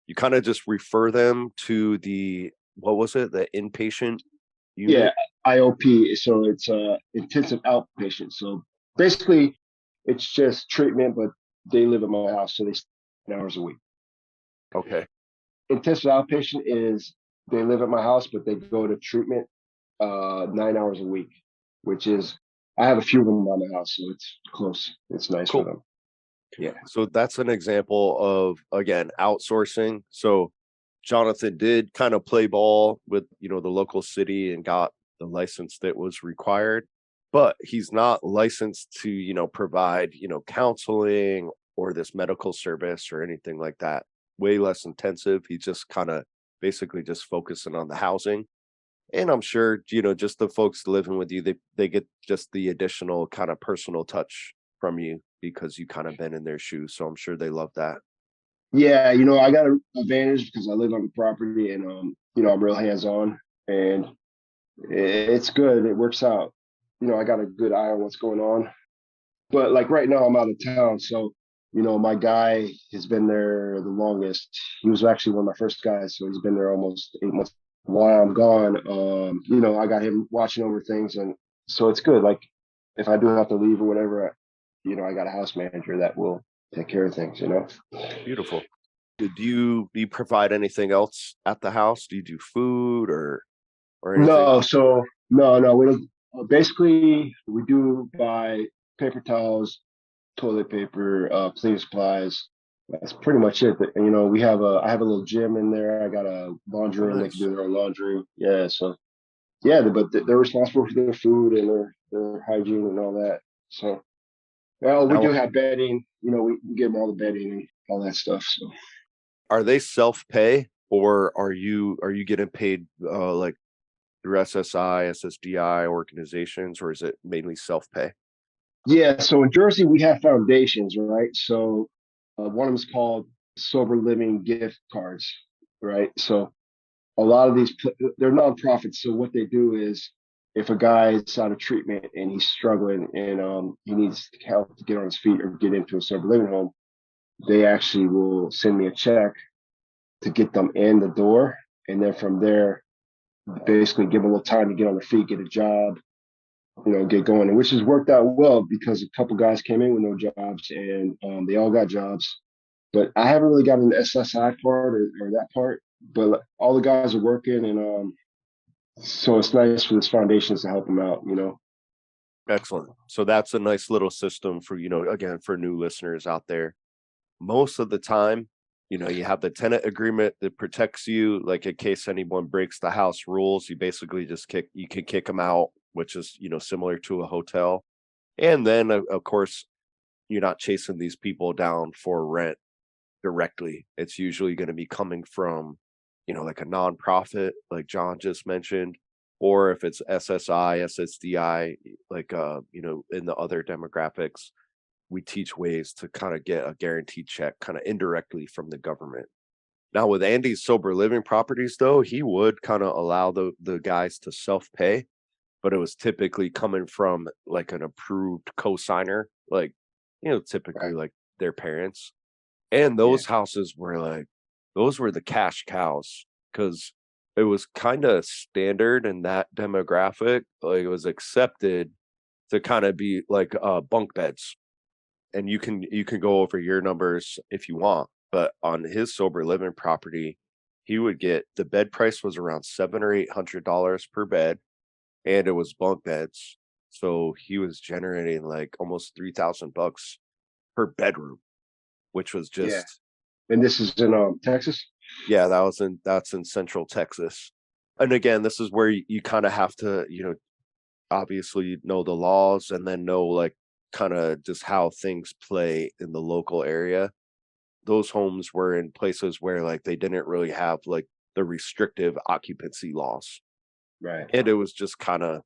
you kind of just refer them to the, what was it, the inpatient Yeah, unit? IOP. So it's intensive outpatient. So basically, it's just treatment, but they live at my house, so they stay 9 hours a week. Okay, Intensive outpatient is they live at my house, but they go to treatment 9 hours a week, which is I have a few of them on my house, so it's close. It's nice for cool. them. Yeah. So that's an example of, again, outsourcing. So Johnathan did kind of play ball with, the local city and got the license that was required, but he's not licensed to, provide, counseling or this medical service or anything like that. Way less intensive. He's just kind of basically just focusing on the housing. And I'm sure, just the folks living with you, they get just the additional kind of personal touch from you because you kind of been in their shoes. So I'm sure they love that. Yeah, I got an advantage because I live on the property and I'm real hands on and it's good. It works out. I got a good eye on what's going on. But like right now, I'm out of town, so my guy has been there the longest. He was actually one of my first guys, so he's been there almost 8 months. While I'm gone, I got him watching over things, and so it's good. Like if I do have to leave or whatever, I got a house manager that will take care of things. Beautiful. Do you provide anything else at the house? Do you do food or anything? No, so no. We don't. Basically, we do buy paper towels, toilet paper, cleaning supplies. That's pretty much it. But, I have a little gym in there. I got a laundry Oh, room. They can nice. do their own laundry. Yeah. So yeah, but they're responsible for their food and their hygiene and all that. So well, we Now, do have bedding. We give them all the bedding and all that stuff. So are they self-pay or are you getting paid like through SSI, SSDI organizations, or is it mainly self-pay? yeah. So in Jersey, we have foundations, right? So one of them is called Sober Living Gift Cards, right? So a lot of these they're nonprofits. So what they do is if a guy is out of treatment and he's struggling and he needs help to get on his feet or get into a sober living home, they actually will send me a check to get them in the door, and then from there, basically give them a little time to get on their feet, get a job, get going, and which has worked out well because a couple guys came in with no jobs and they all got jobs. But I haven't really gotten the SSI part or that part. But all the guys are working, and so it's nice for this foundations to help them out. Excellent. So that's a nice little system for, again, for new listeners out there. Most of the time, you have the tenant agreement that protects you. Like in case anyone breaks the house rules, you basically just you can kick them out, which is, similar to a hotel. And then, of course, you're not chasing these people down for rent directly. It's usually going to be coming from, like a nonprofit, like John just mentioned, or if it's SSI, SSDI, like, in the other demographics, we teach ways to kind of get a guaranteed check kind of indirectly from the government. Now with Andy's sober living properties though, he would kind of allow the guys to self-pay, but it was typically coming from like an approved co-signer, like, typically Right. like their parents. And Yeah. those houses were like, those were the cash cows because it was kind of standard in that demographic. Like it was accepted to kind of be like bunk beds. And you can go over your numbers if you want, but on his sober living property, he would get the bed price was around $700 or $800 per bed, and it was bunk beds. So he was generating like almost $3,000 per bedroom, which was Yeah. just And this is in Texas? yeah, that's in Central Texas. And again, this is where you kind of have to, obviously know the laws and then know like kind of just how things play in the local area. Those homes were in places where like they didn't really have like the restrictive occupancy laws. Right. And it was just kind of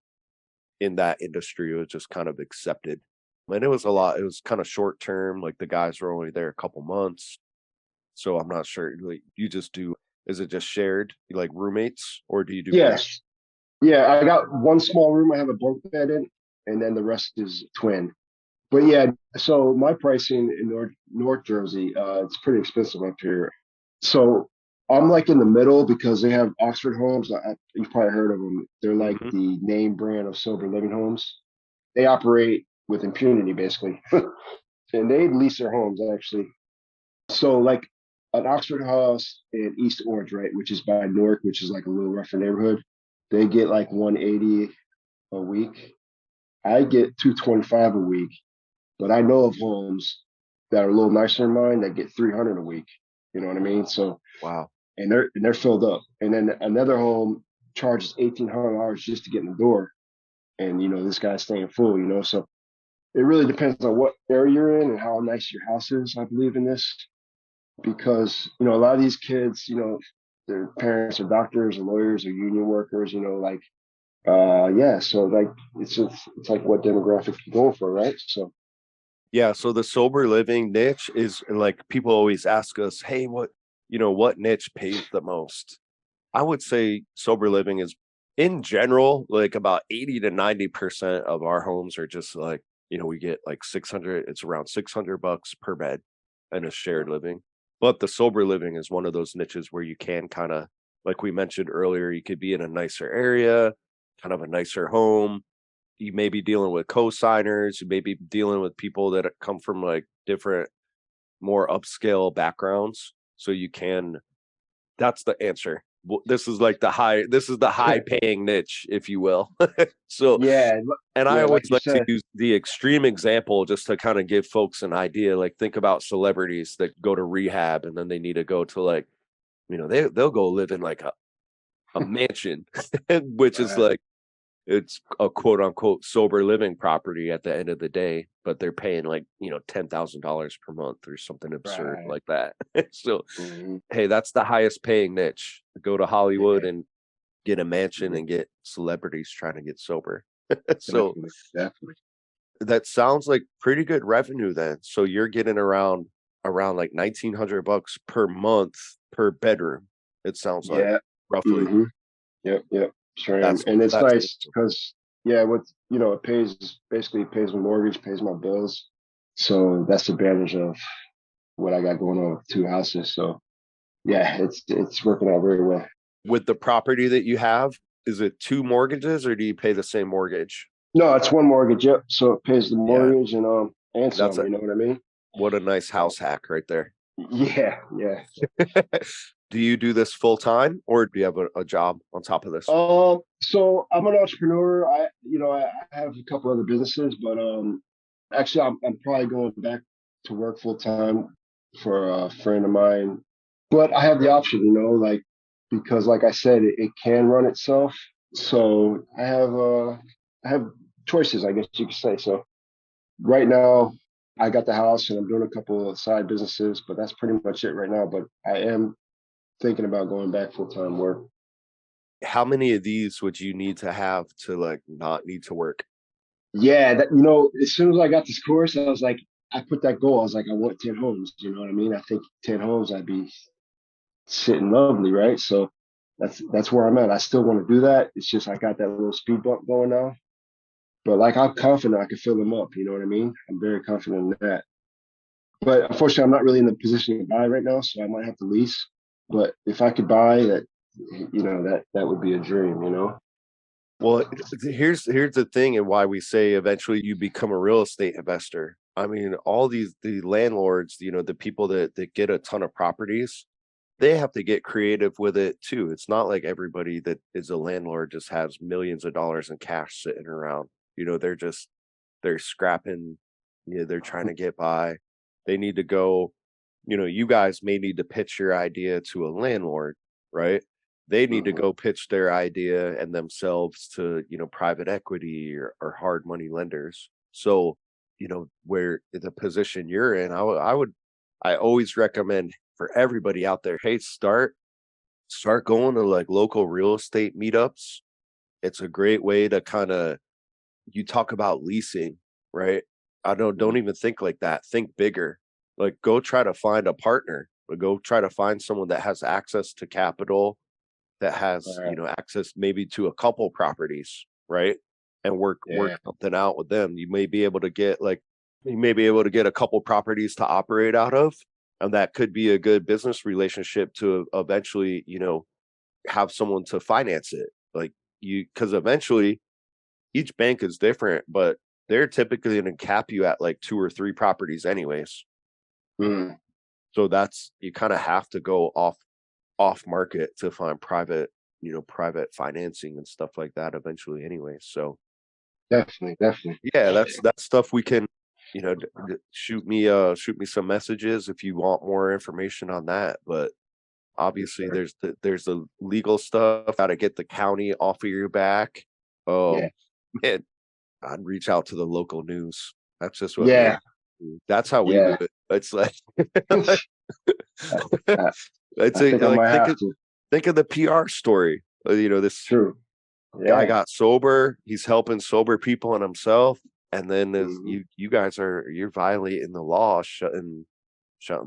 in that industry, it was just kind of accepted. And it was a lot, it was kind of short term, like the guys were only there a couple months. So I'm not sure. Like you just do, is it just shared like roommates or do you do both? Yes. Yeah, I got one small room I have a bunk bed in, and then the rest is twin. But yeah, so my pricing in North Jersey, it's pretty expensive up here. So I'm like in the middle because they have Oxford homes. You've probably heard of them. They're like Hmm. the name brand of sober living homes. They operate with impunity basically, and they lease their homes actually. So like an Oxford house in East Orange, right, which is by Newark, which is like a little rougher neighborhood. They get like 180 a week. I get 225 a week, but I know of homes that are a little nicer than mine that get 300 a week. You know what I mean? So Wow. and they're filled up. And then another home charges $1,800 just to get in the door, and this guy's staying full. So it really depends on what area you're in and how nice your house is. I believe in this because a lot of these kids, their parents are doctors or lawyers or union workers. Like yeah, so like it's like what demographic you're going for, right? So Yeah, so the sober living niche is like people always ask us, "Hey, what niche pays the most?" I would say sober living is in general like about 80 to 90% of our homes are just like, we get like 600, it's around $600 per bed and a shared living. But the sober living is one of those niches where you can kind of like we mentioned earlier, you could be in a nicer area, kind of a nicer home, you may be dealing with co-signers, you may be dealing with people that come from like different, more upscale backgrounds. So you can, that's the answer. This is the high paying niche, if you will. So, yeah, and I yeah, like always you like to said, use the extreme example just to kind of give folks an idea. Like think about celebrities that go to rehab and then they need to go to like, they'll go live in like a mansion, which is right, like it's a quote unquote sober living property at the end of the day, but they're paying like, $10,000 per month or something absurd right, like that. So, hmm, hey, that's the highest paying niche. Go to Hollywood yeah, and get a mansion mhm, and get celebrities trying to get sober. So definitely, definitely. that sounds like pretty good revenue then. So you're getting around like $1,900 per month per bedroom. It sounds like Yeah, roughly. hmm, yep, yep, sure am. That's And it's that's nice because yeah, it pays my mortgage, pays my bills. So that's the advantage of what I got going on with two houses. So yeah, it's working out very well. with the property that you have. Is it two mortgages or do you pay the same mortgage? No, it's one mortgage. Yep. So it pays the Yeah, mortgage and that's some. a You know what I mean? what a nice So house hack right there. yeah, yeah. Do you do this full time or do you have a job on top of this? So I'm an entrepreneur. I have a couple other businesses, but actually, I'm probably going back to work full time for a friend of mine. But I have the option, like because, like I said, it can run itself. So I have choices, I guess you could say. So right now, I got the house and I'm doing a couple of side businesses, but that's pretty much it right now. But I am thinking about going back full time work. How many of these would you need to have to like not need to work? Yeah, as soon as I got this course, I was like, I put that goal. I was like, I want 10 homes. You know what I mean? I think 10 homes, I'd be sitting lovely, right? So that's where I'm at. I still want to do that. It's just I got that little speed bump going now. But like I'm confident I can fill them up. You know what I mean? I'm very confident in that. But unfortunately, I'm not really in the position to buy right now, so I might have to lease. But if I could buy that, that would be a dream. Well, here's the thing, and why we say eventually you become a real estate investor. I mean, all the landlords, the people that get a ton of properties, they have to get creative with it too. It's not like everybody that is a landlord just has millions of dollars in cash sitting around. They're scrapping, they're trying to get by. They need to go, you guys may need to pitch your idea to a landlord, right? They need to Mm-hmm. go pitch their idea and themselves to, private equity or hard money lenders. So, where the position you're in, I always recommend for everybody out there, hey, start going to like local real estate meetups. It's a great way to kind of, you talk about leasing, right? I don't even think like that. Think bigger. Like go try to find a partner, but go try to find someone that has access to capital, that All has, right. access maybe to a couple properties, right? And work Yeah. something out with them. You may be able to get a couple properties to operate out of, and that could be a good business relationship to eventually, have someone to finance it. Like because eventually each bank is different, but they're typically going to cap you at like two or three properties anyways. Mm. So that's, you kind of have to go off market to find private financing and stuff like that eventually anyway. So Definitely, definitely. yeah, that's stuff we can, shoot me some messages if you want more information on that. But obviously Sure. there's the legal stuff, how to get the county off of your back. Yeah. Man, I'd reach out to the local news. That's just what me and Yeah. that's how we do Yeah. it. It's like I, I, it's I think I like might have to. think of the PR story. This True. guy Yeah. got sober. He's helping sober people and himself, and then Hmm. you guys you're violating the law, shutting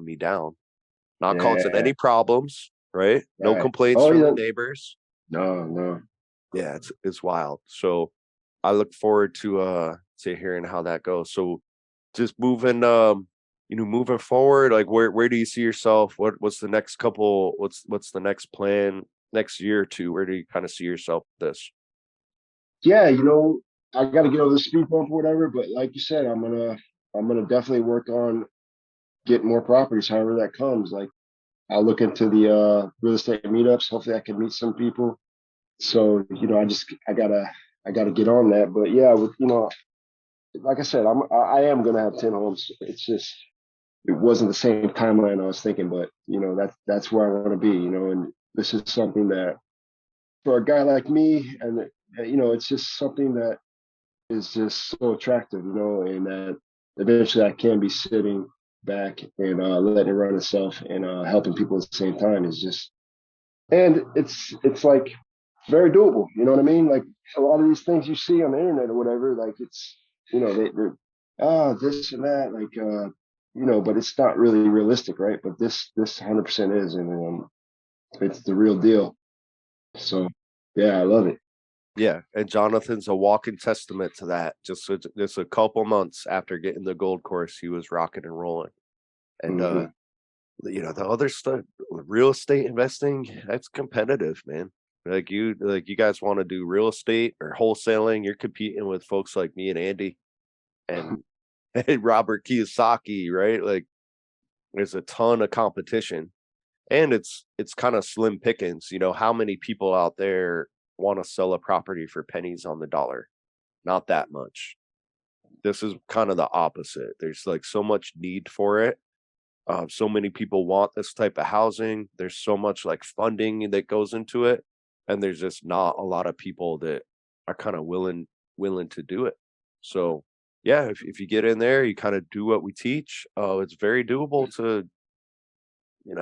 me down, not causing Yeah. any problems, right? No Right. complaints Oh, from the yeah. neighbors. No, no. Yeah, it's wild. So I look forward to hearing how that goes. So just moving forward, like where do you see yourself? What's the next what's the next plan next year or two? Where do you kind of see yourself with this? Yeah, I got to get over the speed bump or whatever. But like you said, I'm gonna definitely work on getting more properties, however that comes. Like I'll look into the real estate meetups. Hopefully, I can meet some people. So I gotta get on that. But yeah, like I said, I am gonna have 10 homes. It's just it wasn't the same timeline I was thinking, but that's where I want to be. And this is something that for a guy like me, and it's just something that is just so attractive, and that eventually I can be sitting back and letting it run itself and helping people at the same time is just, and it's like very doable. You know what I mean? Like a lot of these things you see on the internet or whatever, like it's they're this and that, like but it's not really realistic, right? But this 100% is, and it's the real deal. So yeah, I love it. Yeah, and Jonathan's a walking testament to that. Just a couple months after getting the gold course, he was rocking and rolling. And Hmm. the other stuff, real estate investing, that's competitive, man. Like you guys want to do real estate or wholesaling, you're competing with folks like me and Andy and, and Robert Kiyosaki, right? Like there's a ton of competition, and it's kind of slim pickings. How many people out there want to sell a property for pennies on the dollar? Not that much. This is kind of the opposite. There's like so much need for it. So many people want this type of housing. There's so much like funding that goes into it, and there's just not a lot of people that are kind of willing to do it. So yeah, if you get in there, you kind of do what we teach. It's very doable to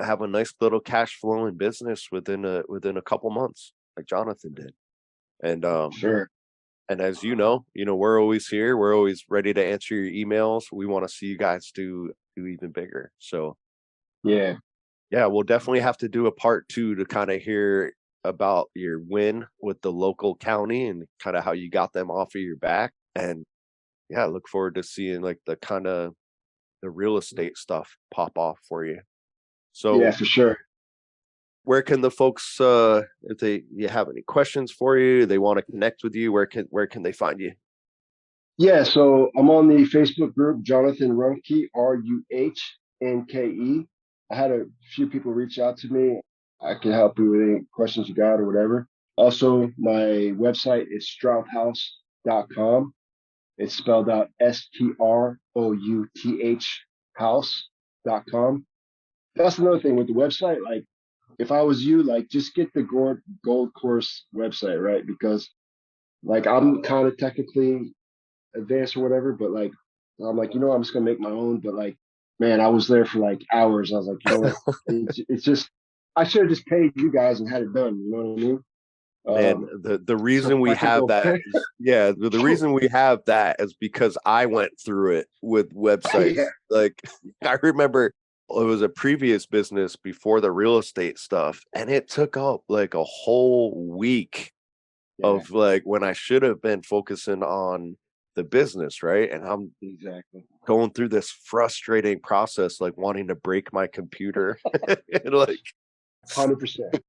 have a nice little cash flowing business within a couple months, like Jonathan did. And Sure. and as we're always here. We're always ready to answer your emails. We want to see you guys do even bigger. So Yeah. Yeah, we'll definitely have to do a part two to kind of hear about your win with the local county and kind of how you got them off of your back. And yeah, look forward to seeing like the kind of the real estate stuff pop off for you. Yeah, So for sure. where can the folks if they you have any questions for you, they want to connect with you, where can they find you? Yeah, so I'm on the Facebook group, Johnathan Runke, Ruhnke. I had a few people reach out to me. I can help you with any questions you got or whatever. Also, my website is strouthhouse.com. It's spelled out STROUTH house.com. That's another thing with the website. Like, if I was you, like, just get the gold course website, right? Because, like, I'm kind of technically advanced or whatever, but like, I'm like, I'm just gonna make my own. But like, man, I was there for like hours. I was like, you know what? It's just, I should have just paid you guys and had it done. You know what I mean? Man, the So if reason we I could have go that pay, is yeah, the reason we have that is because I went through it with yeah, websites. Like I remember it was a previous business before the real estate stuff, and it took up like a whole week yeah, of like when I should have been focusing on the business, right? And I'm exactly, going through this frustrating process, like wanting to break my computer and like 100%.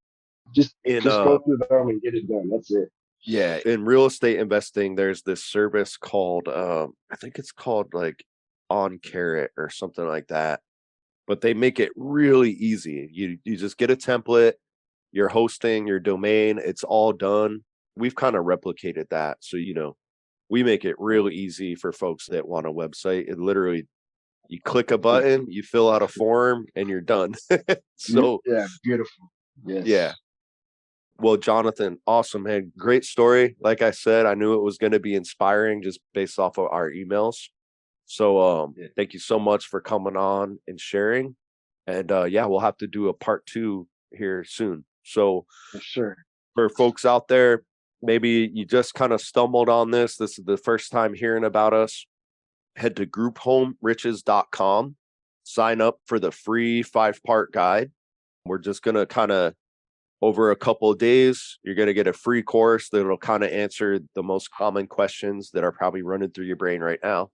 Just in just go through them and get it done. That's it. yeah, in real estate investing, there's this service called I think it's called like On Carrot or something like that. But they make it really easy. You just get a template, your hosting, your domain, it's all done. We've kind of replicated that. So, we make it real easy for folks that want a website. It literally you click a button, you fill out a form, and you're done. So Yeah, beautiful. yeah. Yes, Well, Jonathan, awesome, man. Great story. Like I said, I knew it was going to be inspiring just based off of our emails. So yeah, thank you so much for coming on and sharing. And yeah, we'll have to do a part two here soon. So for sure. for folks out there, maybe you just kind of stumbled on this. This is the first time hearing about us. Head to grouphomeriches.com, sign up for the free 5-part guide. We're just gonna kind of over a couple of days, you're going to get a free course that'll kind of answer the most common questions that are probably running through your brain right now.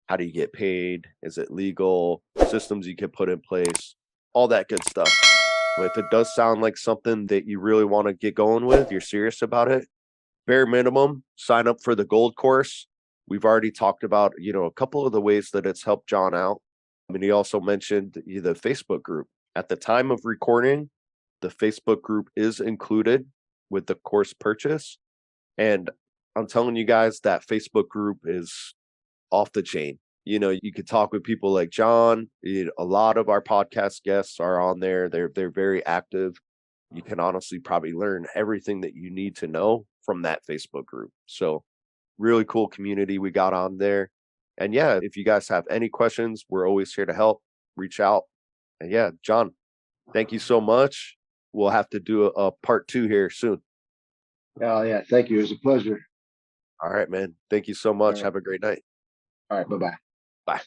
How do you get paid? Is it legal? Systems you can put in place, all that good stuff. But if it does sound like something that you really want to get going with, you're serious about it, bare minimum, sign up for the gold course. We've already talked about, a couple of the ways that it's helped John out. I mean, he also mentioned the Facebook group. At the time of recording, the Facebook group is included with the course purchase. And I'm telling you guys that Facebook group is off the chain. You could talk with people like John. A lot of our podcast guests are on there. They're very active. You can honestly probably learn everything that you need to know from that Facebook group. So really cool community we got on there. And yeah, if you guys have any questions, we're always here to help. Reach out. And yeah, John, thank you so much. We'll have to do a part two here soon. Oh yeah, thank you. It was a pleasure. All right, man. Thank you so All much. right, Have a great night. all right. Bye bye. Bye.